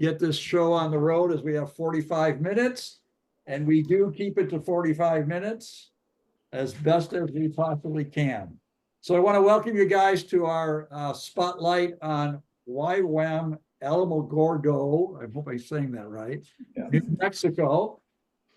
get this show on the road as we have 45 minutes. And we do keep it to 45 minutes as best as we possibly can. So I want to welcome you guys to our spotlight on YWAM Alamogordo. I hope I'm saying that right. Yeah. New Mexico.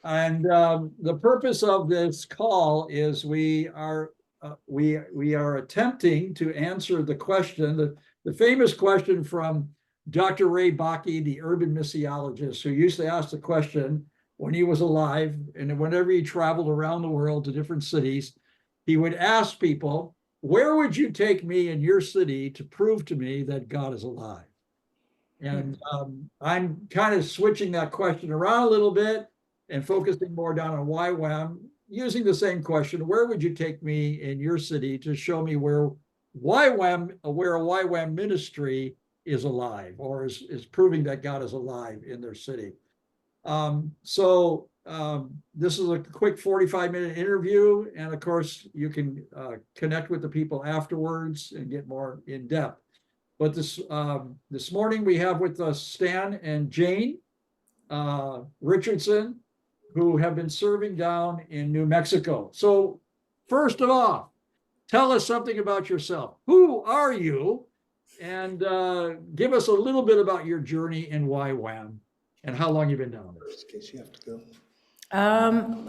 And the purpose of this call is we are attempting to answer the question, the famous question from Dr. Ray Bakke, the urban missiologist, who used to ask the question when he was alive, and whenever he traveled around the world to different cities, he would ask people, where would you take me in your city to prove to me that God is alive? And I'm kind of switching that question around a little bit and focusing more down on YWAM, using the same question, where would you take me in your city to show me where a YWAM ministry is alive or is proving that God is alive in their city? This is a quick 45-minute interview, and of course you can connect with the people afterwards and get more in depth. But this morning we have with us Stan and Jane Richardson, who have been serving down in New Mexico. So first of all, tell us something about yourself. Who are you? And give us a little bit about your journey in YWAM and how long you've been down there. In case you have to go.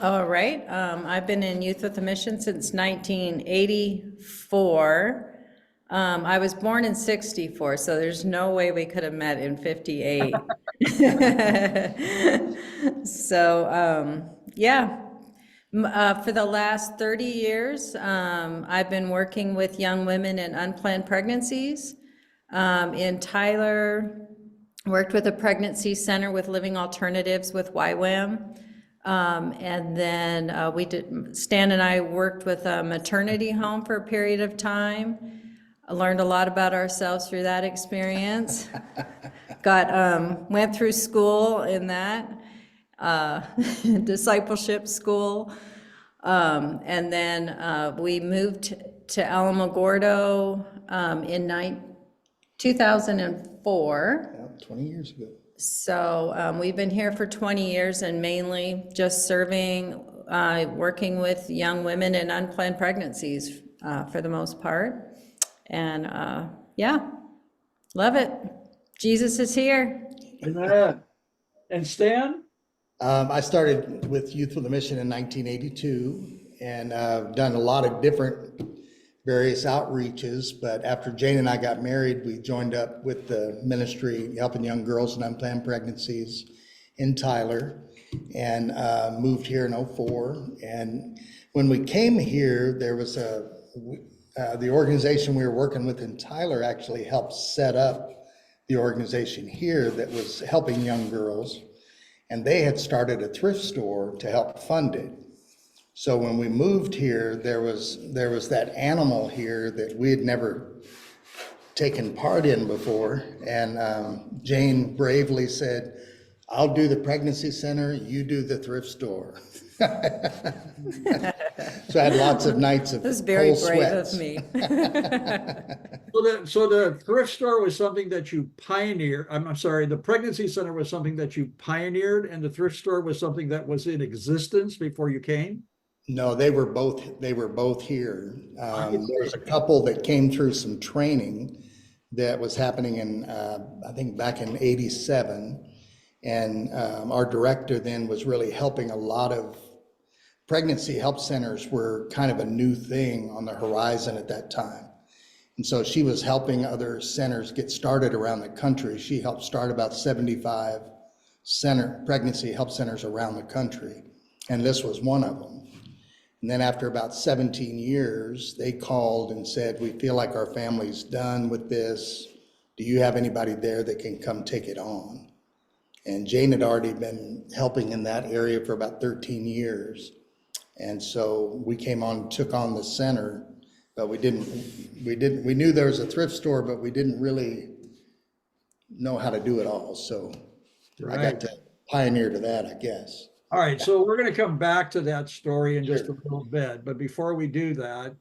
All right. I've been in Youth with a Mission since 1984. I was born in 64, so there's no way we could have met in 58. So, yeah, for the last 30 years, I've been working with young women in unplanned pregnancies. In Tyler, worked with a pregnancy center with Living Alternatives with YWAM. And then Stan and I worked with a maternity home for a period of time. I learned a lot about ourselves through that experience. Went through school in that, discipleship school. And then we moved to Alamogordo in 2004. Yeah, 20 years ago. So we've been here for 20 years and mainly just serving, working with young women in unplanned pregnancies for the most part. And yeah, love it. Jesus is here. Amen. And Stan? I started with Youth with a Mission in 1982 and done a lot of different various outreaches. But after Jane and I got married, we joined up with the ministry helping young girls in unplanned pregnancies in Tyler and moved here in 04. And when we came here, there was the organization we were working with in Tyler actually helped set up the organization here that was helping young girls. And they had started a thrift store to help fund it. So when we moved here, there was that animal here that we had never taken part in before. And Jane bravely said, I'll do the pregnancy center, you do the thrift store. So I had lots of nights of This is very cold brave sweats. of me. So the thrift store was something that you pioneered. I'm sorry, the pregnancy center was something that you pioneered, and the thrift store was something that was in existence before you came? No, they were both here. There was a couple that came through some training that was happening in, I think back in '87. And our director then was really helping a lot of pregnancy help centers were kind of a new thing on the horizon at that time. And so she was helping other centers get started around the country. She helped start about 75 pregnancy help centers around the country. And this was one of them. And then after about 17 years, they called and said, we feel like our family's done with this. Do you have anybody there that can come take it on? And Jane had already been helping in that area for about 13 years. And so we came on, took on the center, but we knew there was a thrift store, but we didn't really know how to do it all. So right. I got to pioneer to that, I guess. All right, so we're going to come back to that story in just a little bit. But before we do that,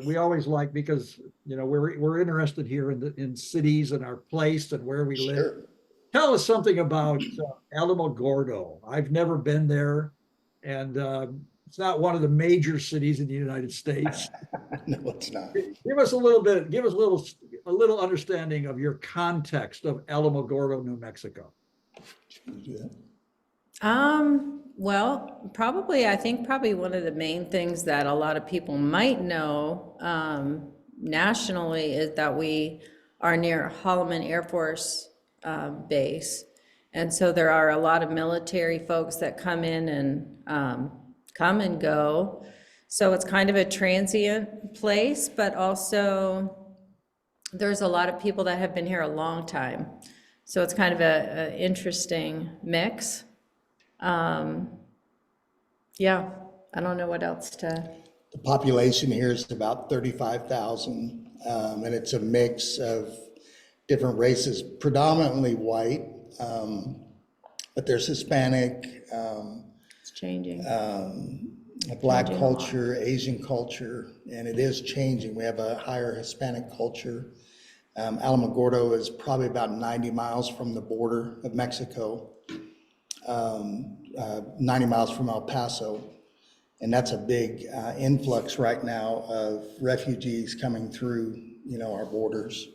we always like, because we're interested here in cities and our place and where we live. Tell us something about Alamogordo. I've never been there, and it's not one of the major cities in the United States. No, it's not. Give us a little bit, give us a little understanding of your context of Alamogordo, New Mexico. Can you do that? Well, probably, I think probably one of the main things that a lot of people might know, nationally is that we are near Holloman Air Force, Base. And so there are a lot of military folks that come in and, come and go. So it's kind of a transient place, but also there's a lot of people that have been here a long time. So it's kind of a interesting mix. Yeah, I don't know what else to, The population here is about 35,000, and it's a mix of different races, predominantly white, but there's Hispanic, it's changing. Black Changing a lot. culture, Asian culture, and it is changing. We have a higher Hispanic culture. Alamogordo is probably about 90 miles from the border of Mexico, 90 miles from El Paso. And that's a big influx right now of refugees coming through, our borders.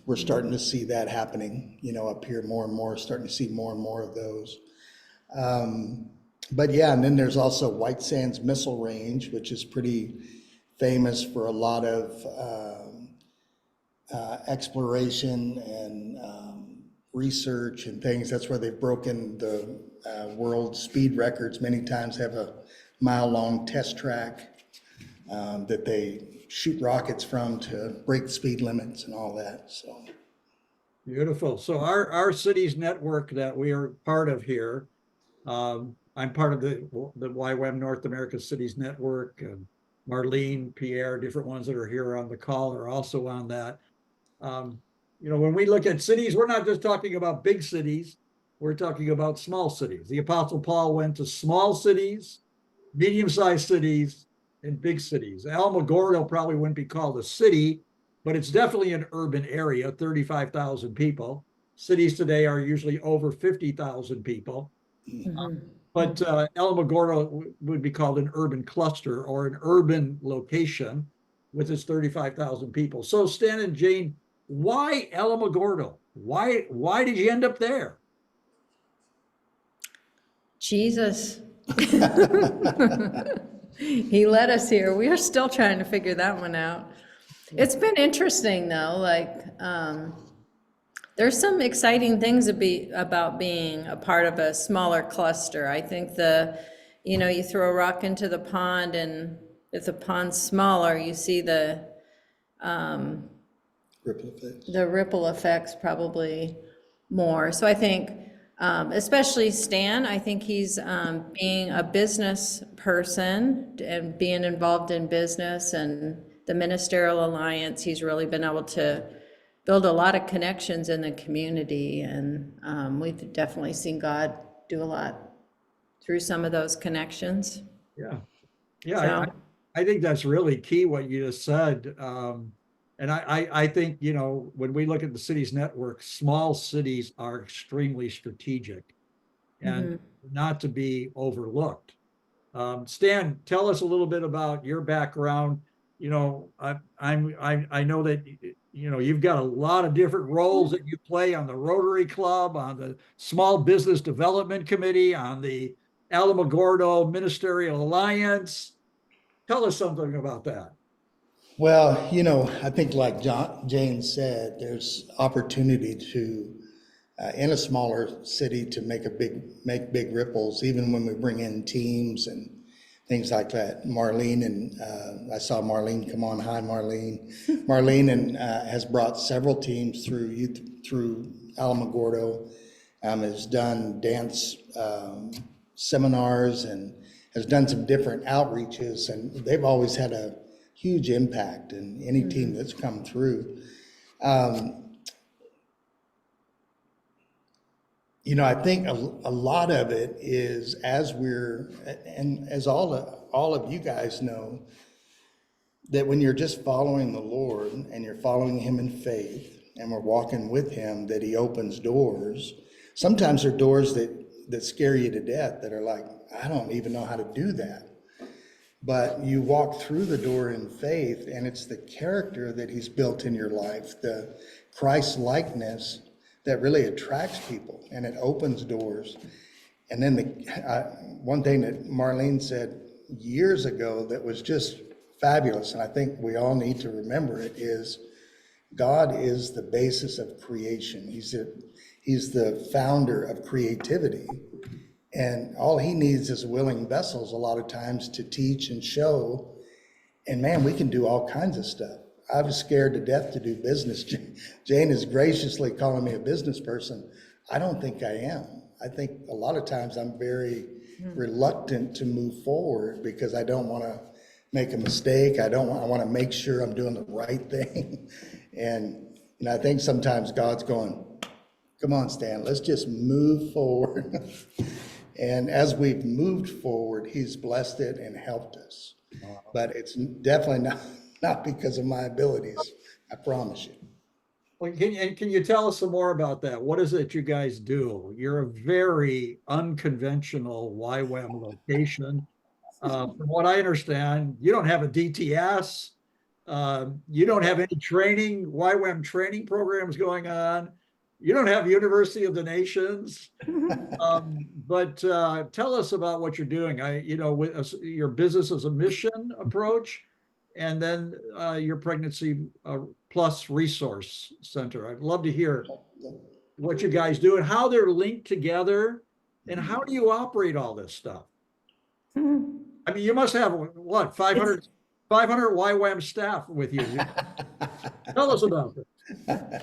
We're starting to see that happening, up here more and more, starting to see more and more of those. But yeah, and then there's also White Sands Missile Range, which is pretty famous for a lot of exploration and research and things. That's where they've broken the world speed records many times, have a mile-long test track that they shoot rockets from to break the speed limits and all that, so. Beautiful. So our cities network that we are part of here, I'm part of the YWAM North America Cities Network, and Marlene, Pierre, different ones that are here on the call are also on that. When we look at cities, we're not just talking about big cities, we're talking about small cities. The Apostle Paul went to small cities, medium-sized cities, and big cities. Alamogordo probably wouldn't be called a city, but it's definitely an urban area, 35,000 people. Cities today are usually over 50,000 people. But Alamogordo would be called an urban cluster or an urban location with its 35,000 people. So Stan and Jane, why Alamogordo? Why did you end up there? Jesus. He led us here. We are still trying to figure that one out. It's been interesting though, there's some exciting things about being a part of a smaller cluster. I think you throw a rock into the pond, and if the pond's smaller, you see the Ripple effects. the ripple effects probably more. So I think, especially Stan, I think he's being a business person and being involved in business and the Ministerial Alliance, he's really been able to build a lot of connections in the community, and we've definitely seen God do a lot through some of those connections. Yeah, So, I think that's really key what you just said. And I think, when we look at the cities network, small cities are extremely strategic and not to be overlooked. Stan, tell us a little bit about your background. I know that you've got a lot of different roles that you play on the Rotary Club, on the Small Business Development Committee, on the Alamogordo Ministerial Alliance. Tell us something about that. Well, I think like Jane said, there's opportunity to, in a smaller city, to make big ripples, even when we bring in teams and things like that. Marlene and I saw Marlene come on. Hi, Marlene. Marlene and has brought several teams through Alamogordo, has done dance seminars and has done some different outreaches, and they've always had a huge impact in any team that's come through. I think a lot of it is, and as all of you guys know, that when you're just following the Lord and you're following Him in faith, and we're walking with him, that he opens doors. Sometimes they're doors that scare you to death, that are like, I don't even know how to do that. But you walk through the door in faith, and it's the character that he's built in your life, the Christ likeness, that really attracts people, and it opens doors. And then one thing that Marlene said years ago that was just fabulous, and I think we all need to remember it, is God is the basis of creation. He's the founder of creativity. And all he needs is willing vessels a lot of times to teach and show. And man, we can do all kinds of stuff. I was scared to death to do business. Jane is graciously calling me a business person. I don't think I am. I think a lot of times I'm very reluctant to move forward because I don't want to make a mistake. I want to make sure I'm doing the right thing. And I think sometimes God's going, come on, Stan, let's just move forward. And as we've moved forward, he's blessed it and helped us. But it's definitely not because of my abilities, I promise you. Well, can you tell us some more about that? What is it you guys do? You're a very unconventional YWAM location. From what I understand, you don't have a DTS. You don't have any training, YWAM training programs going on. You don't have University of the Nations. But tell us about what you're doing. With your business as a mission approach, and then your pregnancy plus resource center. I'd love to hear what you guys do and how they're linked together, and how do you operate all this stuff? I mean, you must have what, 500 YWAM staff with you. Tell us about it.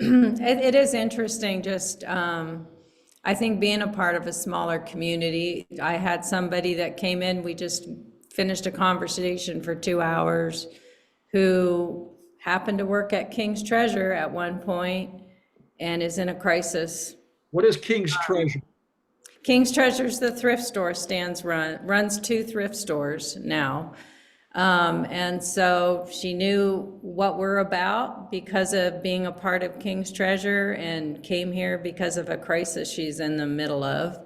It is interesting, just, I think being a part of a smaller community. I had somebody that came in, we just finished a conversation for 2 hours, who happened to work at King's Treasure at one point and is in a crisis. What is King's Treasure? King's Treasure's the thrift store Stan's runs 2 thrift stores now. And so she knew what we're about because of being a part of King's Treasure, and came here because of a crisis she's in the middle of.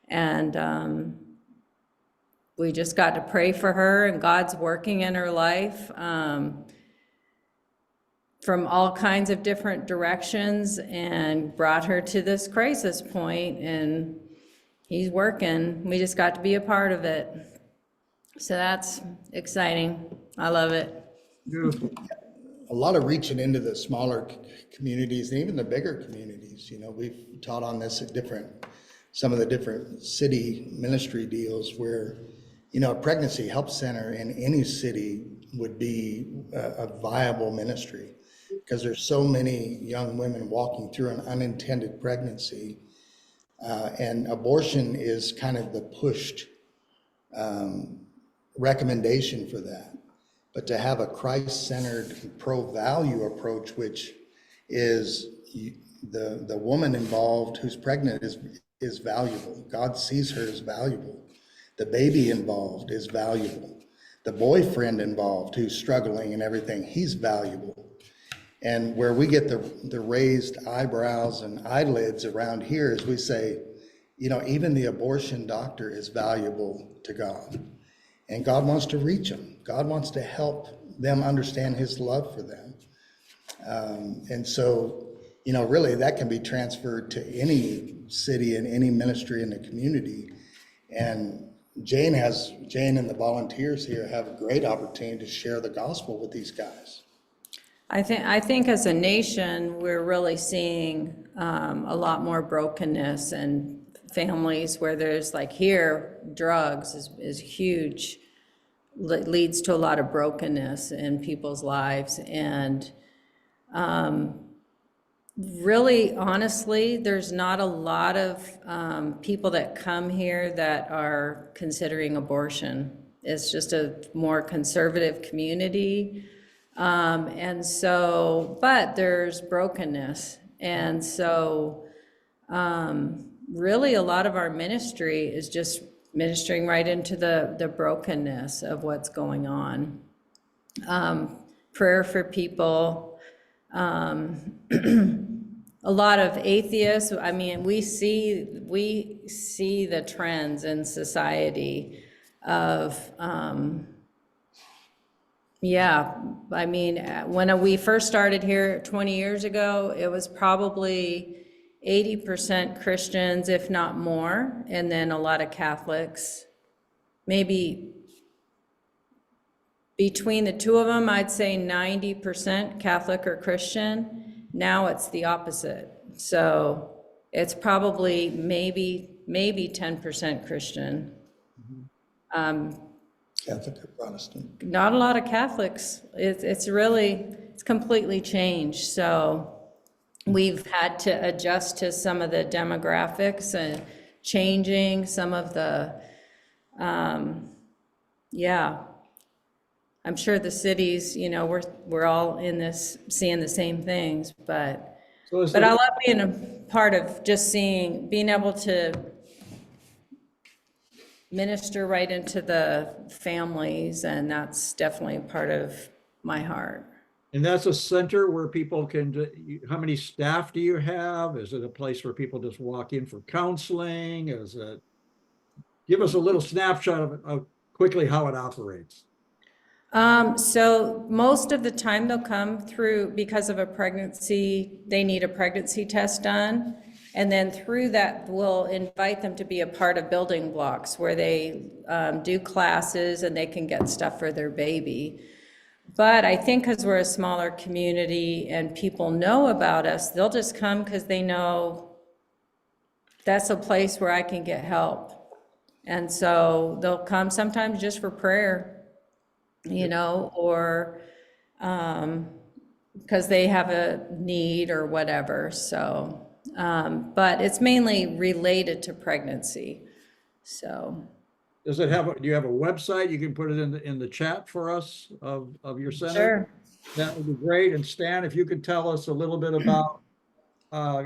And we just got to pray for her, and God's working in her life from all kinds of different directions, and brought her to this crisis point, and he's working. We just got to be a part of it. So that's exciting. I love it. Beautiful. A lot of reaching into the smaller communities and even the bigger communities. We've taught on this at some of the different city ministry deals where, a pregnancy help center in any city would be a viable ministry, because there's so many young women walking through an unintended pregnancy, and abortion is kind of the pushed recommendation for that. But to have a Christ-centered pro-value approach, which is the woman involved who's pregnant is valuable. God sees her as valuable. The baby involved is valuable. The boyfriend involved who's struggling and everything, he's valuable. And where we get the raised eyebrows and eyelids around here is we say, even the abortion doctor is valuable to God. And God wants to reach them. God wants to help them understand his love for them. And so, really that can be transferred to any city and any ministry in the community. And Jane and the volunteers here have a great opportunity to share the gospel with these guys. I think as a nation, we're really seeing a lot more brokenness, and families where there's drugs is huge, leads to a lot of brokenness in people's lives. And really, honestly, there's not a lot of people that come here that are considering abortion. It's just a more conservative community. And so, but there's brokenness. And so, really a lot of our ministry is just ministering right into the brokenness of what's going on. prayer for people. A lot of atheists. I mean, we see the trends in society of, yeah, I mean, when we first started here 20 years ago, it was probably 80% Christians, if not more, and then a lot of Catholics. Maybe between the two of them, I'd say 90% Catholic or Christian. Now it's the opposite. So it's probably maybe 10% Christian. Catholic or Protestant. Not a lot of Catholics. It's completely changed. So we've had to adjust to some of the demographics and changing some of the, yeah. I'm sure the cities, we're all in this, seeing the same things, but I love being a part of just being able to minister right into the families, and that's definitely part of my heart. And that's a center where people can, how many staff do you have? Is it a place where people just walk in for counseling? Give us a little snapshot of quickly how it operates. So most of the time they'll come through because of a pregnancy, they need a pregnancy test done. And then through that, we'll invite them to be a part of building blocks where they do classes and they can get stuff for their baby. But I think because we're a smaller community and people know about us, they'll just come because they know that's a place where I can get help. And so they'll come sometimes just for prayer, or because they have a need or whatever. So, but it's mainly related to pregnancy. So. Do you have a website? You can put it in the chat for us of your center? Sure. That would be great. And Stan, if you could tell us a little bit about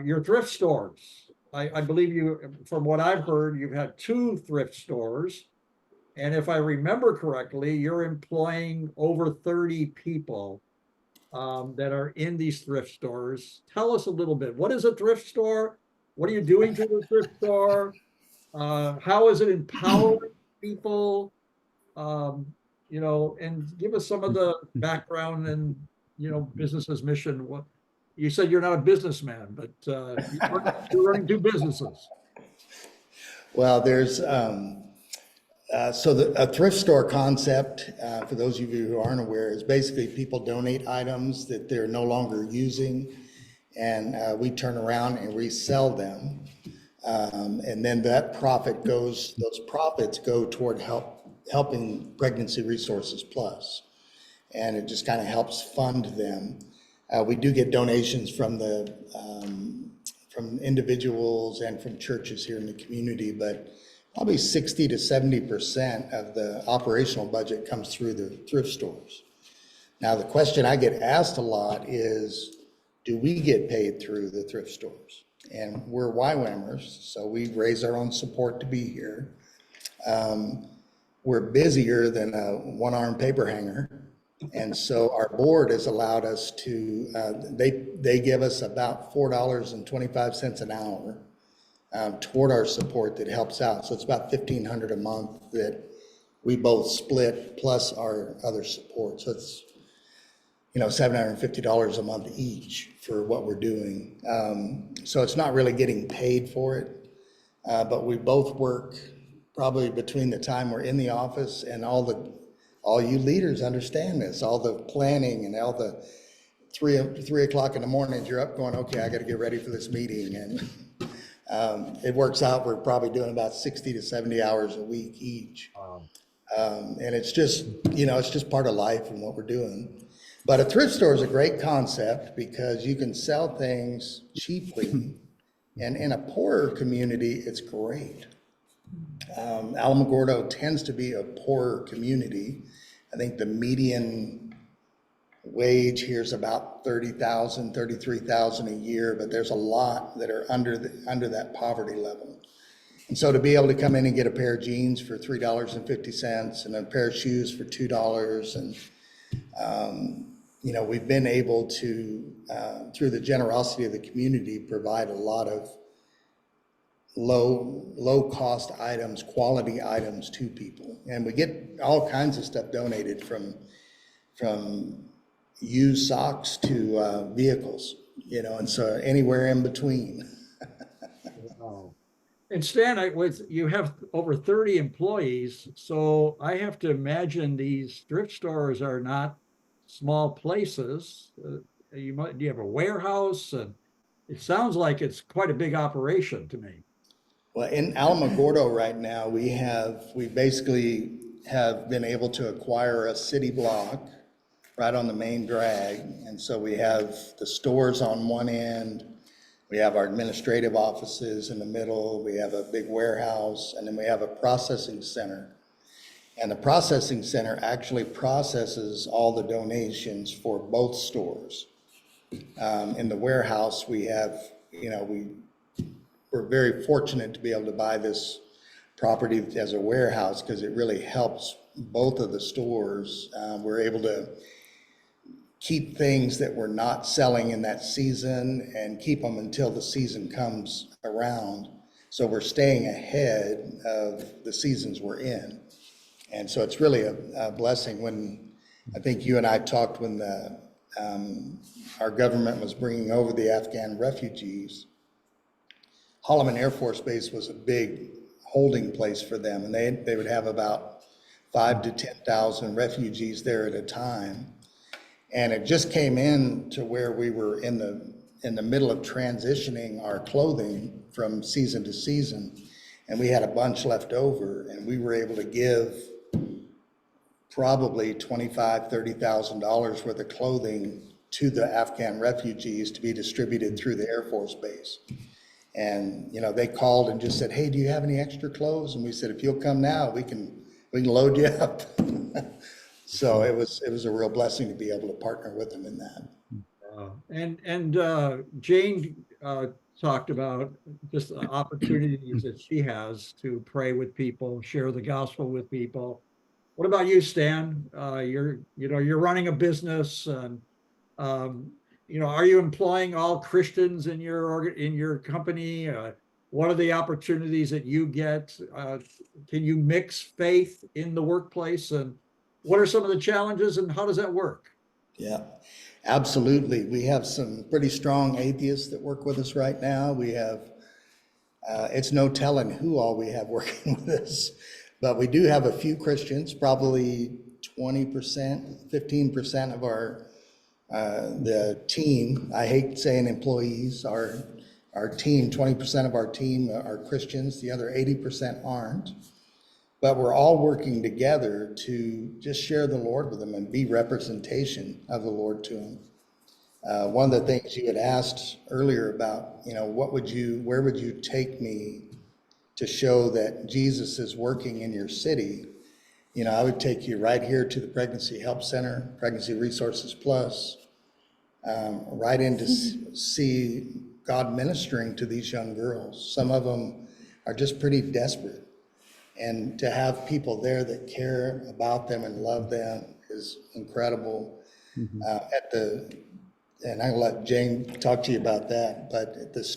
your thrift stores. I believe from what I've heard, you've had 2 thrift stores. And if I remember correctly, you're employing over 30 people that are in these thrift stores. Tell us a little bit. What is a thrift store? What are you doing to the thrift store? How is it empowering people? And give us some of the background and, business's mission. What you said you're not a businessman, but you're running 2 businesses. Well, there's a thrift store concept, for those of you who aren't aware, is basically people donate items that they're no longer using, and we turn around and resell them. And then those profits go toward helping Pregnancy Resources Plus. And it just kind of helps fund them. We do get donations from individuals and from churches here in the community, but probably 60 to 70% of the operational budget comes through the thrift stores. Now, the question I get asked a lot is, do we get paid through the thrift stores? And we're YWAMers, so we raise our own support to be here. We're busier than a one-armed paper hanger. And so our board has allowed us to, they give us about $4.25 an hour toward our support that helps out. So it's about $1,500 a month that we both split plus our other support. So it's, $750 a month each for what we're doing. So it's not really getting paid for it, but we both work probably between the time we're in the office and all you leaders understand this, all the planning and all the 3 o'clock in the morning, you're up going, okay, I got to get ready for this meeting. And it works out, we're probably doing about 60 to 70 hours a week each. And it's just, it's just part of life and what we're doing. But a thrift store is a great concept because you can sell things cheaply. And in a poorer community, it's great. Alamogordo tends to be a poorer community. I think the median wage here is about $30,000, $33,000 a year, but there's a lot that are under that poverty level. And so to be able to come in and get a pair of jeans for $3.50 and a pair of shoes for $2 and we've been able to, through the generosity of the community, provide a lot of low cost items, quality items to people. And we get all kinds of stuff donated from used socks to vehicles, and so anywhere in between. Wow. And Stan, you have over 30 employees, so I have to imagine these thrift stores are not small places. Do you have a warehouse? And it sounds like it's quite a big operation to me. Well, in Alamogordo right now, we basically have been able to acquire a city block right on the main drag. And so we have the stores on one end, we have our administrative offices in the middle, we have a big warehouse, and then we have a processing center. And the processing center actually processes all the donations for both stores. In the warehouse, we're very fortunate to be able to buy this property as a warehouse because it really helps both of the stores. We're able to keep things that we're not selling in that season and keep them until the season comes around. So we're staying ahead of the seasons we're in. And so it's really a blessing. When I think you and I talked when our government was bringing over the Afghan refugees, Holloman Air Force Base was a big holding place for them. And they would have about 5,000 to 10,000 refugees there at a time. And it just came in to where we were in the middle of transitioning our clothing from season to season. And we had a bunch left over, and we were able to give probably $25,000, $30,000 worth of clothing to the Afghan refugees to be distributed through the Air Force Base. And, they called and just said, "Hey, do you have any extra clothes?" And we said, "If you'll come now, we can load you up." So it was a real blessing to be able to partner with them in that. And Jane talked about just the opportunities that she has to pray with people, share the gospel with people. What about you, Stan? You're running a business, and are you employing all Christians in your company? What are the opportunities that you get? Can you mix faith in the workplace? And what are some of the challenges, and how does that work? Yeah, absolutely. We have some pretty strong atheists that work with us right now. We have, it's no telling who all we have working with us, but we do have a few Christians, probably 20%, 15% of the team. I hate saying employees, our team, 20% of our team are Christians, the other 80% aren't. But we're all working together to just share the Lord with them and be representation of the Lord to them. One of the things you had asked earlier about, where would you take me to show that Jesus is working in your city? I would take you right here to the Pregnancy Help Center, Pregnancy Resources Plus, right in to see God ministering to these young girls. Some of them are just pretty desperate. And to have people there that care about them and love them is incredible. And I'll let Jane talk to you about that,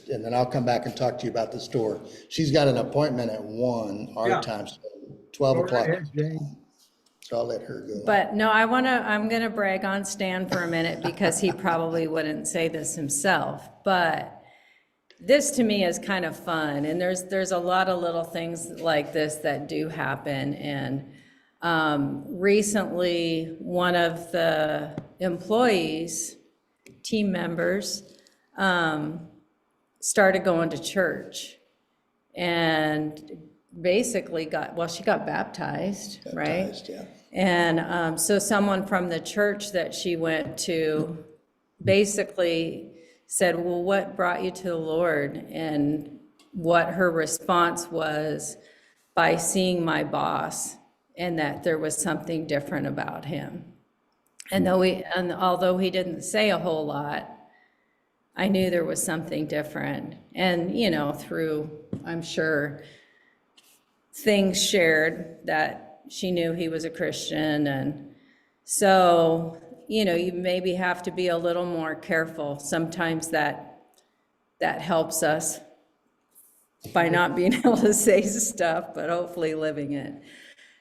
and then I'll come back and talk to you about the store. She's got an appointment at 1 our time, so 12 Go o'clock. ahead, Jane. So I'll let her go. But no, I'm gonna brag on Stan for a minute because he probably wouldn't say this himself, but this to me is kind of fun, and there's a lot of little things like this that do happen. And recently, one of the employees, team members, started going to church, and basically she got baptized, right? Baptized, yeah. And so someone from the church that she went to basically said, "Well, what brought you to the Lord?" And what her response was, "By seeing my boss, and that there was something different about him." And although he didn't say a whole lot, I knew there was something different. And, through, I'm sure, things shared, that she knew he was a Christian. And so, you know, you maybe have to be a little more careful. Sometimes that helps us by not being able to say stuff, but hopefully living it.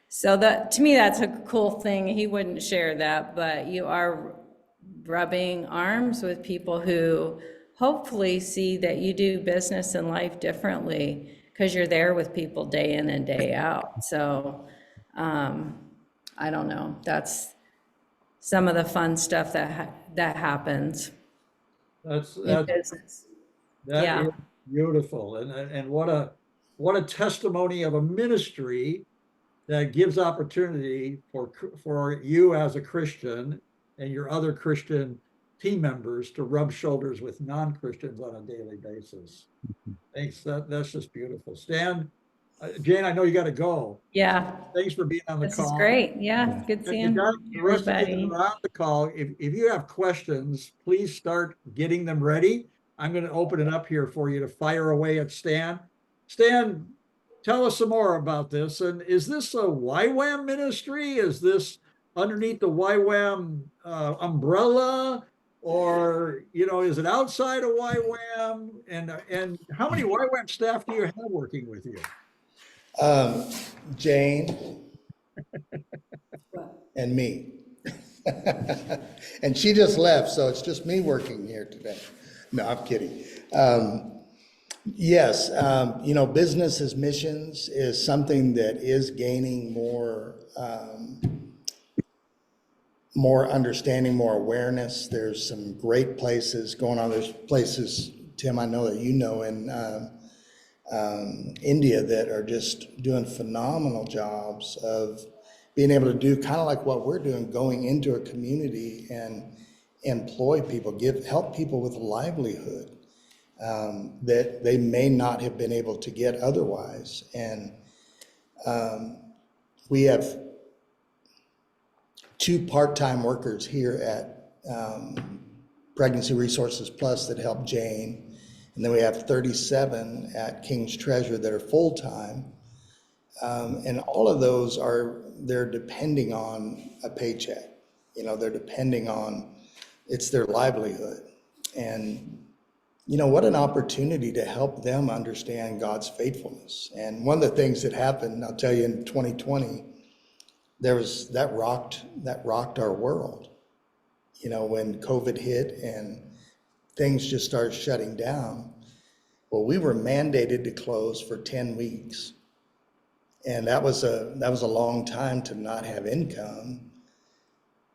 So that, to me, that's a cool thing. He wouldn't share that, but you are rubbing arms with people who hopefully see that you do business and life differently because you're there with people day in and day out. So, I don't know. That's some of the fun stuff that happens That's in that business. that Yeah. is beautiful, and what a testimony of a ministry that gives opportunity for you as a Christian and your other Christian team members to rub shoulders with non-Christians on a daily basis. Thanks. That's just beautiful. Stan, Jane, I know you got to go. Yeah. Thanks for being on the This is call. great. Yeah. Good The seeing guys, the rest of you that everybody. are on the call, if you have questions, please start getting them ready. I'm going to open it up here for you to fire away at Stan. Stan, tell us some more about this. And is this a YWAM ministry? Is this underneath the YWAM umbrella? Or, is it outside of YWAM? And how many YWAM staff do you have working with you? Jane and me. And she just left, so it's just me working here today. No, I'm kidding. Yes, business as missions is something that is gaining more understanding, more awareness. There's some great places going on. There's places, Tim, I know that you know in India that are just doing phenomenal jobs of being able to do kind of like what we're doing, going into a community and employ people, help people with a livelihood that they may not have been able to get otherwise. And we have 2 part-time workers here at Pregnancy Resources Plus that help Jane. And then we have 37 at King's Treasure that are full-time. And all of those they're depending on a paycheck. They're depending on, it's their livelihood. And, what an opportunity to help them understand God's faithfulness. And one of the things that happened, I'll tell you, in 2020, that rocked our world. When COVID hit and things just started shutting down. Well, we were mandated to close for 10 weeks. And that was a long time to not have income.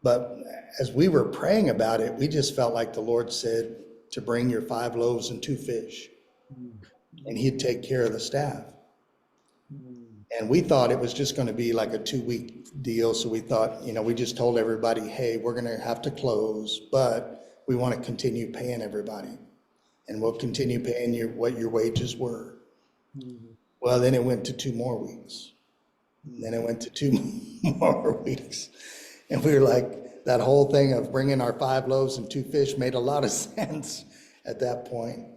But as we were praying about it, we just felt like the Lord said to bring your 5 loaves and 2 fish, and he'd take care of the staff. And we thought it was just going to be like a 2-week deal. So we thought, we just told everybody, hey, we're going to have to close, but we want to continue paying everybody. And we'll continue paying you what your wages were. Well, then it went to 2 more weeks. And then it went to 2 more weeks. And we were like, that whole thing of bringing our 5 loaves and 2 fish made a lot of sense at that point.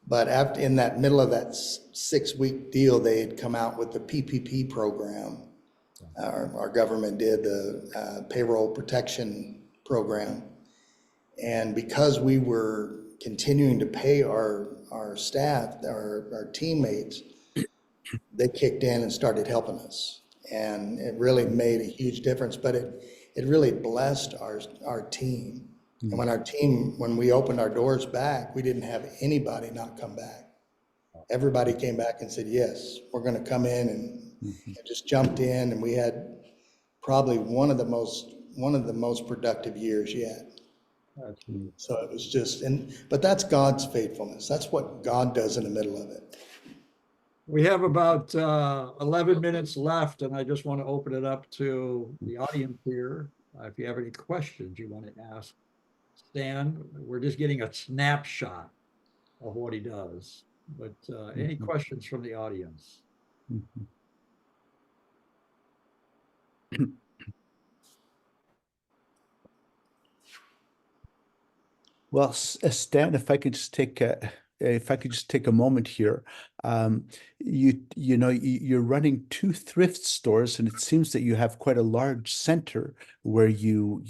But in that middle of that 6-week deal, they had come out with the PPP program. Our government did the payroll protection program. And because we were continuing to pay our staff, our teammates, they kicked in and started helping us. And it really made a huge difference, but it really blessed our team. And when we opened our doors back, we didn't have anybody not come back. Everybody came back and said, yes, we're going to come in, and just jumped in. And we had probably one of the most productive years yet. So it was just, but that's God's faithfulness. That's what God does in the middle of it. We have about 11 minutes left, and I just want to open it up to the audience here. If you have any questions you want to ask Stan, we're just getting a snapshot of what he does. But any questions from the audience? Well, Stan, if I could just take if I could just take a moment here, you're running two thrift stores, and it seems that you have quite a large center where you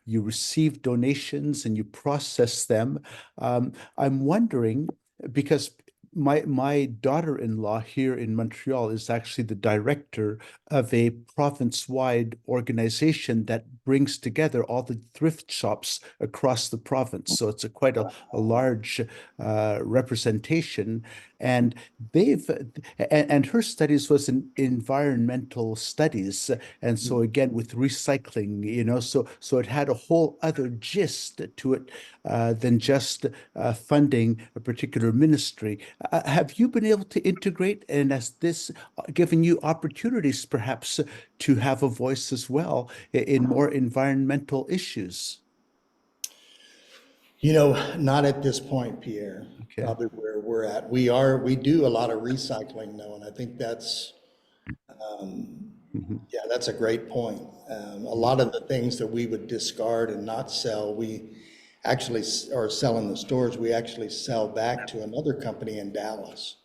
receive donations and you process them. I'm wondering because my daughter-in-law here in Montreal is actually the director of a province-wide organization that brings together all the thrift shops across the province. So it's a large representation, and they've and her studies was in environmental studies, and so again with recycling, so it had a whole other gist to it than just funding a particular ministry. Have you been able to integrate, and has this given you opportunities perhaps to have a voice as well in more environmental issues? Not at this point, Pierre. Okay. Probably where we're at. We do a lot of recycling though, and I think yeah, that's a great point. A lot of the things that we would discard and not sell, we actually or sell in the stores, we actually sell back to another company in Dallas.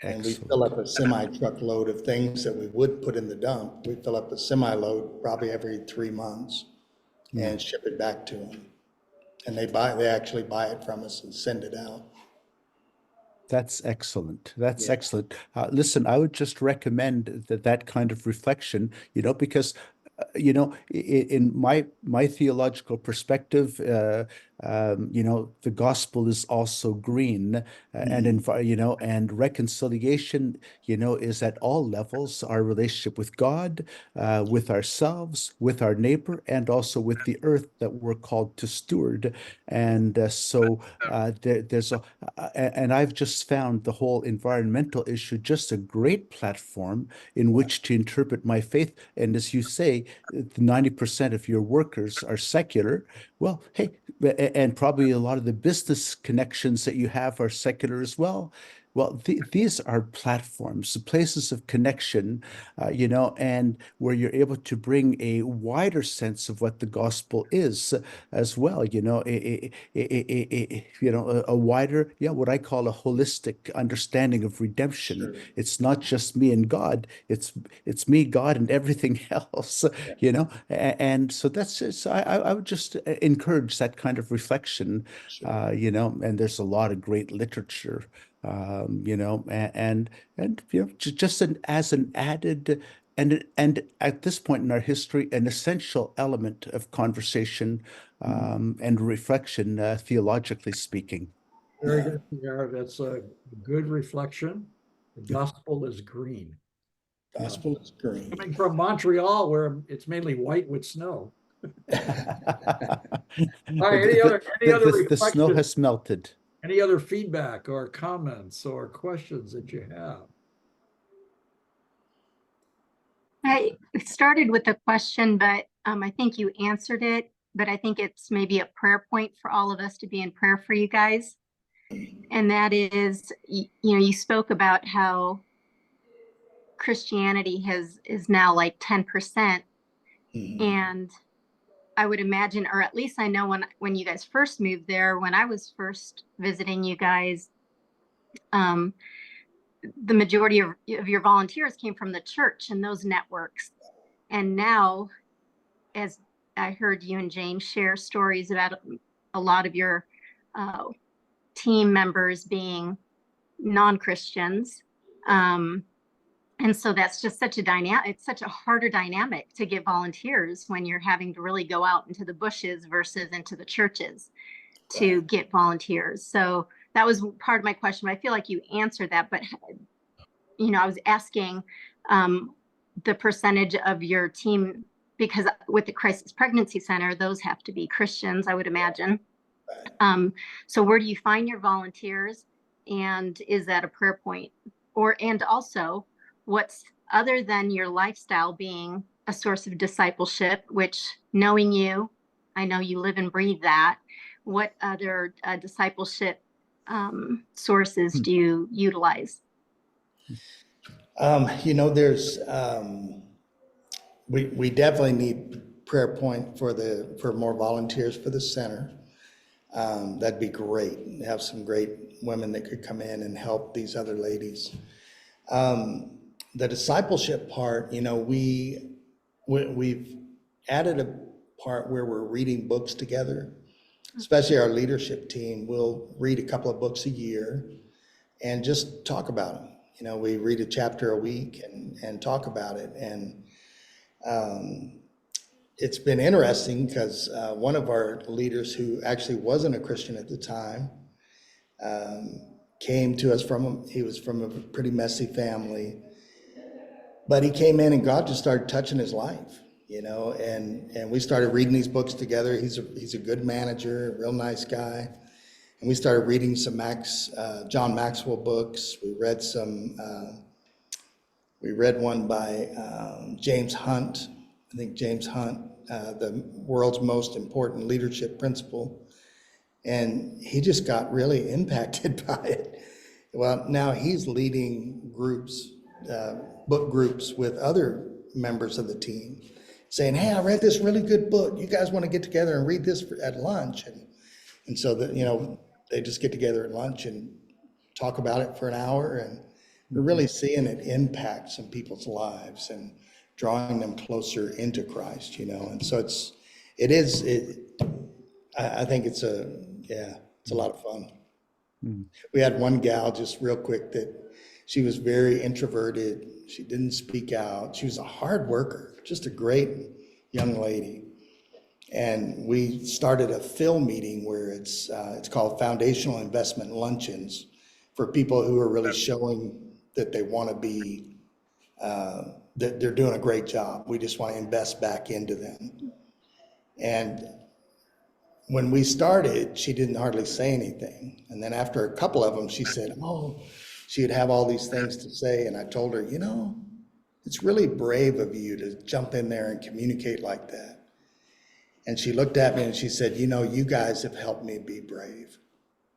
And we fill up a semi-truckload of things that we would put in the dump. We fill up a semi-load probably every 3 months and ship it back to them. And they actually buy it from us and send it out. That's excellent. That's excellent. Listen, I would just recommend that kind of reflection, because in my theological perspective, the gospel is also green, and reconciliation, is at all levels, our relationship with God, with ourselves, with our neighbor, and also with the earth that we're called to steward. And and I've just found the whole environmental issue just a great platform in which to interpret my faith. And as you say, 90% of your workers are secular. Well, hey, and probably a lot of the business connections that you have are secular as well. Well, these are platforms, places of connection, and where you're able to bring a wider sense of what the gospel is as well. A wider, what I call a holistic understanding of redemption. Sure. It's not just me and God. It's me, God, and everything else. And so that's it. So I would just encourage that kind of reflection. Sure. And there's a lot of great literature. And just as an added and at this point in our history, an essential element of conversation and reflection, theologically speaking. Very good, Pierre. That's a good reflection. The gospel is green. Gospel is green. Coming from Montreal, where it's mainly white with snow. All right, any other The snow reflections? has melted. Any other feedback or comments or questions that you have? I started with a question, but I think you answered it. But I think it's maybe a prayer point for all of us to be in prayer for you guys. And that is, you spoke about how Christianity is now like 10%. And I would imagine, or at least I know when you guys first moved there, when I was first visiting you guys, the majority of your volunteers came from the church and those networks. And now, as I heard you and James share stories about a lot of your team members being non-Christians, and so that's just such a dynamic, it's such a harder dynamic to get volunteers when you're having to really go out into the bushes versus into the churches to get volunteers. So that was part of my question. I feel like you answered that, but I was asking the percentage of your team, because with the Crisis Pregnancy Center, those have to be Christians, I would imagine. So where do you find your volunteers, and is that a prayer point? And also, what's, other than your lifestyle being a source of discipleship, which, knowing you, I know you live and breathe that, what other discipleship sources do you utilize? There's we definitely need prayer point for more volunteers for the center. That'd be great. Have some great women that could come in and help these other ladies. The discipleship part, you know, we've added a part where we're reading books together, especially our leadership team. We'll read a couple of books a year and just talk about them. You know, we read a chapter a week and talk about it. And it's been interesting because one of our leaders, who actually wasn't a Christian at the time, came to us he was from a pretty messy family, but he came in and God just started touching his life, you know, and we started reading these books together. He's a good manager, a real nice guy. And we started reading some John Maxwell books. We read one by James Hunt. I think James Hunt, the world's most important leadership principle. And he just got really impacted by it. Well, now he's leading groups, book groups with other members of the team, saying, hey, I read this really good book. You guys want to get together and read this at lunch? And so that, you know, they just get together at lunch and talk about it for an hour. And we're really seeing it impact some people's lives and drawing them closer into Christ, you know. And so I think it's a lot of fun. We had one gal, just real quick, that she was very introverted. She didn't speak out. She was a hard worker, just a great young lady. And we started a Phil meeting where it's called Foundational Investment Luncheons, for people who are really showing that they want to be, that they're doing a great job. We just want to invest back into them. And when we started, she didn't hardly say anything. And then after a couple of them, she said, oh, she would have all these things to say. And I told her, you know, it's really brave of you to jump in there and communicate like that. And she looked at me and she said, you know, you guys have helped me be brave.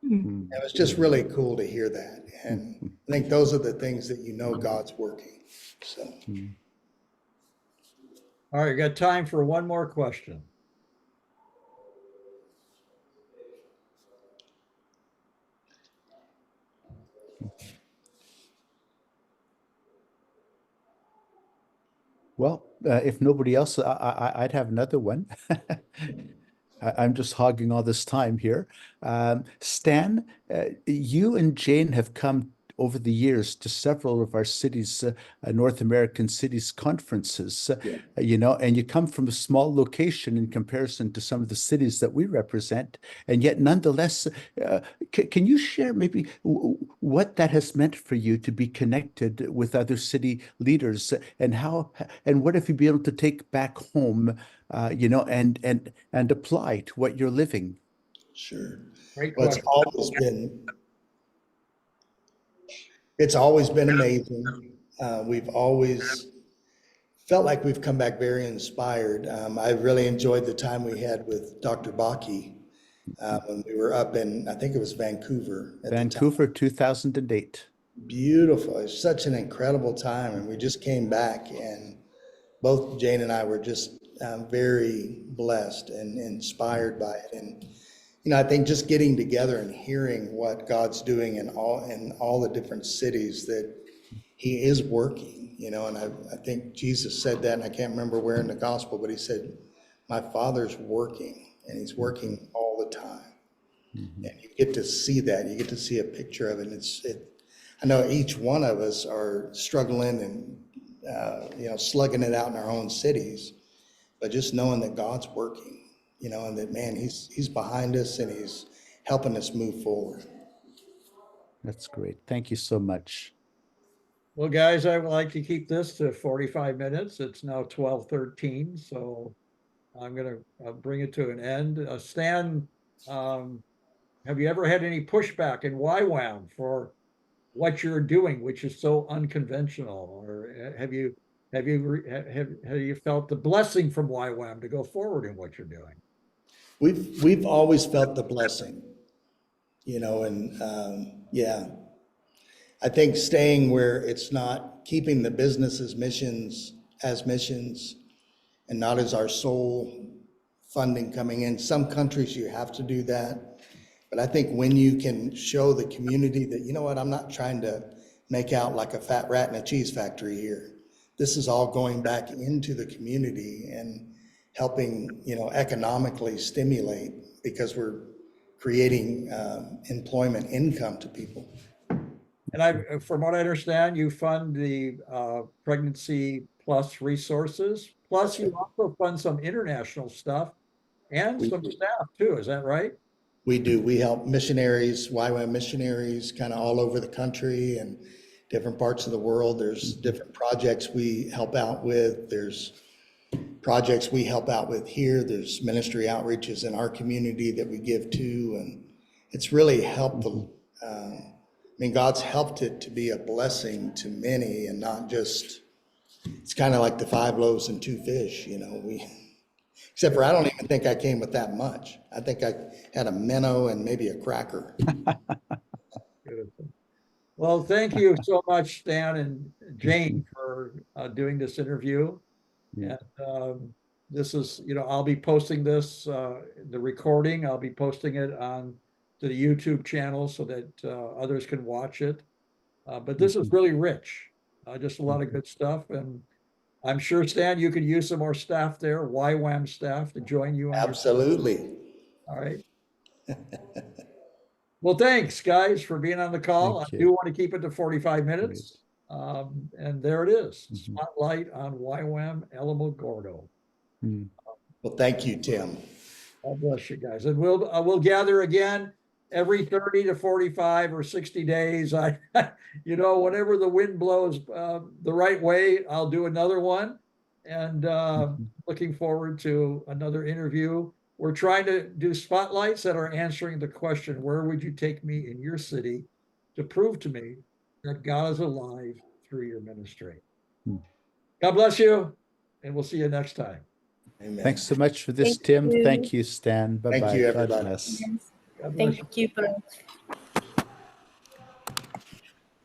It was just really cool to hear that. And I think those are the things that, you know, God's working. So. All right, got time for one more question. Well, if nobody else, I'd have another one. I'm just hogging all this time here. Stan, you and Jane have come over the years to several of our cities, North American cities conferences, you know, and you come from a small location in comparison to some of the cities that we represent. And yet, nonetheless, can you share maybe what that has meant for you to be connected with other city leaders, and how, and what have you been able to take back home, you know, and apply to what you're living? Sure. Great Well, question. it's always been amazing. We've always felt like we've come back very inspired. I really enjoyed the time we had with Dr. Baki when we were up in, I think it was Vancouver. Vancouver, 2008. Beautiful. It was such an incredible time. And we just came back, and both Jane and I were just very blessed and inspired by it. And you know, I think just getting together and hearing what God's doing in all the different cities, that he is working, you know. And I think Jesus said that, and I can't remember where in the gospel, but he said, my Father's working, and he's working all the time. And you get to see that. You get to see a picture of it. And I know each one of us are struggling and, you know, slugging it out in our own cities, but just knowing that God's working, you know, and that, man, he's behind us and he's helping us move forward. That's great. Thank you so much. Well, guys, I would like to keep this to 45 minutes. It's now 12:13, so I'm going to bring it to an end. Stan, have you ever had any pushback in YWAM for what you're doing, which is so unconventional? Or have you felt the blessing from YWAM to go forward in what you're doing? We've always felt the blessing, you know, and yeah, I think staying where it's not keeping the business as missions and not as our sole funding coming in. Some countries you have to do that, But I think when you can show the community that, you know what, I'm not trying to make out like a fat rat in a cheese factory here. This is all going back into the community and helping, economically stimulate, because we're creating employment income to people. And from what I understand, you fund the Pregnancy Plus resources, plus you also fund some international stuff and We some do. staff too, is that right? We do. We help missionaries, YWAM missionaries, kind of all over the country and different parts of the world. There's different projects we help out with. There's projects we help out with here. There's ministry outreaches in our community that we give to, and it's really helped God's helped it to be a blessing to many, and not just, it's kind of like the 5 loaves and 2 fish, except for I don't even think I came with that much. I think I had a minnow and maybe a cracker. Beautiful. Well, thank you so much, Stan and Jane, for doing this interview. Yeah. And this is, I'll be posting this, the recording, I'll be posting it on to the YouTube channel so that others can watch it. But this is really rich, just a lot of good stuff. And I'm sure, Stan, you could use some more staff there, YWAM staff, to join you on your. Absolutely. All right. Well, thanks, guys, for being on the call. Thank I you. do want to keep it to 45 minutes. And there it is, spotlight on YWAM Alamogordo. Well, thank you, Tim. God bless you guys. And we'll gather again every 30 to 45 or 60 days. Whenever the wind blows the right way, I'll do another one. And looking forward to another interview. We're trying to do spotlights that are answering the question, where would you take me in your city to prove to me that God is alive through your ministry? God bless you, and we'll see you next time. Amen. Thanks so much for this, Thank Tim. you. Thank you, Stan. Bye-bye. you, God everybody. bless. God bless you. Thank you both.